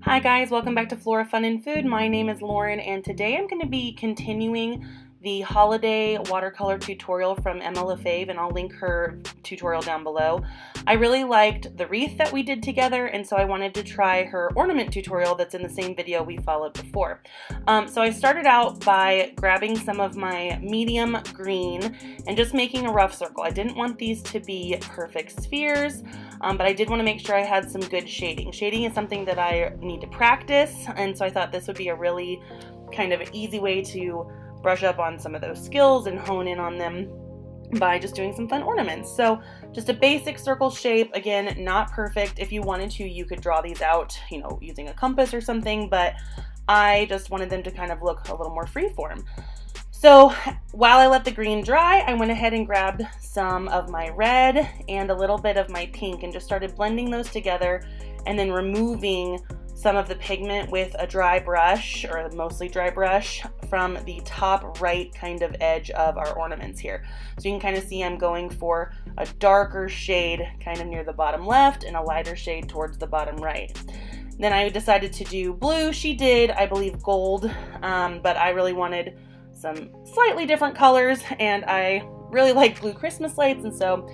Hi guys, welcome back to Flora Fun and Food. My name is Lauren and today I'm going to be continuing the holiday watercolor tutorial from Emma Lefebvre, and I'll link her tutorial down below. I really liked the wreath that we did together, and so I wanted to try her ornament tutorial that's in the same video we followed before. So I started out by grabbing some of my medium green and just making a rough circle. I didn't want these to be perfect spheres, but I did want to make sure I had some good shading. Shading is something that I need to practice, and so I thought this would be a really kind of easy way to brush up on some of those skills and hone in on them by just doing some fun ornaments. So just a basic circle shape, again, not perfect. If you wanted to, you could draw these out, you know, using a compass or something, but I just wanted them to kind of look a little more freeform. So while I let the green dry, I went ahead and grabbed some of my red and a little bit of my pink and just started blending those together and then removing some of the pigment with a dry brush, or mostly dry brush, from the top right kind of edge of our ornaments here. So you can kind of see I'm going for a darker shade kind of near the bottom left and a lighter shade towards the bottom right. Then I decided to do blue. She did, I believe, gold, but I really wanted some slightly different colors, and I really like blue Christmas lights, and so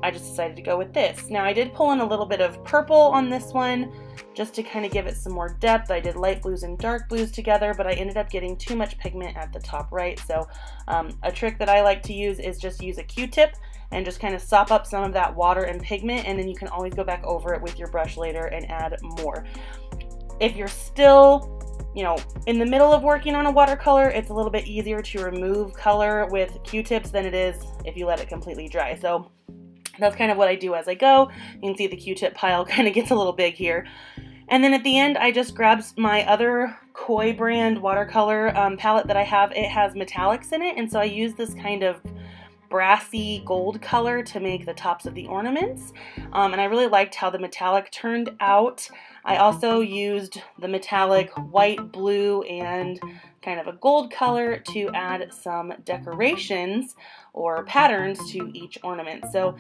I just decided to go with this. Now I did pull in a little bit of purple on this one just to kind of give it some more depth. I did light blues and dark blues together, but I ended up getting too much pigment at the top right. So a trick that I like to use is just use a Q-tip and just kind of sop up some of that water and pigment, and then you can always go back over it with your brush later and add more. If you're still, you know, in the middle of working on a watercolor, it's a little bit easier to remove color with Q-tips than it is if you let it completely dry. So that's kind of what I do as I go. You can see the Q-tip pile kind of gets a little big here. And then at the end, I just grabbed my other Koi brand watercolor palette that I have. It has metallics in it, and so I use this kind of brassy gold color to make the tops of the ornaments. And I really liked how the metallic turned out. I also used the metallic white, blue, and kind of a gold color to add some decorations or patterns to each ornament. So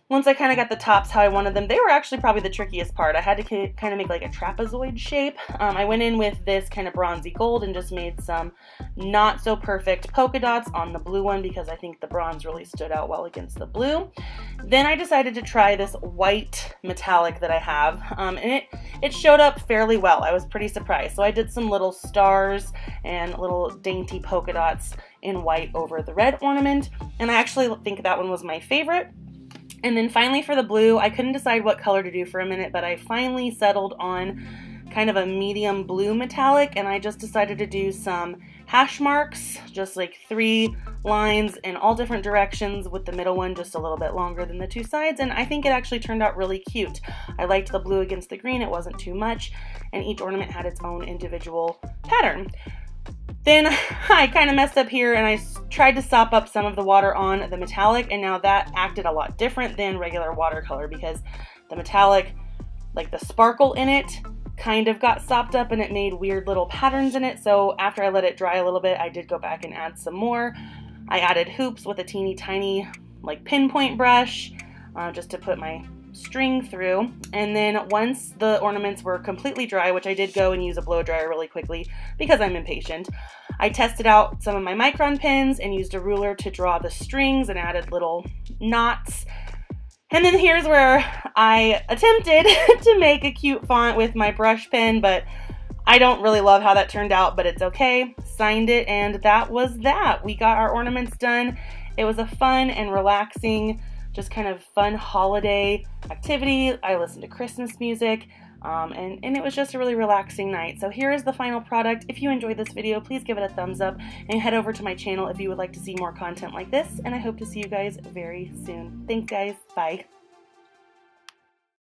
once I kind of got the tops how I wanted them, they were actually probably the trickiest part. I had to kind of make like a trapezoid shape. I went in with this kind of bronzy gold and just made some not so perfect polka dots on the blue one because I think the bronze really stood out well against the blue. Then I decided to try this white metallic that I have, and it showed up fairly well. I was pretty surprised. So I did some little stars and little dainty polka dots in white over the red ornament, and I actually think that one was my favorite. And then finally for the blue, I couldn't decide what color to do for a minute, but I finally settled on kind of a medium blue metallic, and I just decided to do some hash marks, just like 3 lines in all different directions, with the middle one just a little bit longer than the 2 sides, and I think it actually turned out really cute. I liked the blue against the green, it wasn't too much, and each ornament had its own individual pattern. Then I kind of messed up here and I tried to sop up some of the water on the metallic, and now that acted a lot different than regular watercolor because the metallic, like the sparkle in it, kind of got sopped up and it made weird little patterns in it. So after I let it dry a little bit, I did go back and add some more. I added hoops with a teeny tiny like pinpoint brush just to put my string through, and then once the ornaments were completely dry, which I did go and use a blow dryer really quickly because I'm impatient, I tested out some of my Micron pens and used a ruler to draw the strings and added little knots. And then here's where I attempted to make a cute font with my brush pen, but I don't really love how that turned out, but it's okay. Signed it, and that was that. We got our ornaments done. It was a fun and relaxing, just kind of fun holiday activity. I listened to Christmas music, and it was just a really relaxing night. So here is the final product. If you enjoyed this video, please give it a thumbs up and head over to my channel if you would like to see more content like this, and I hope to see you guys very soon. Thanks guys, bye.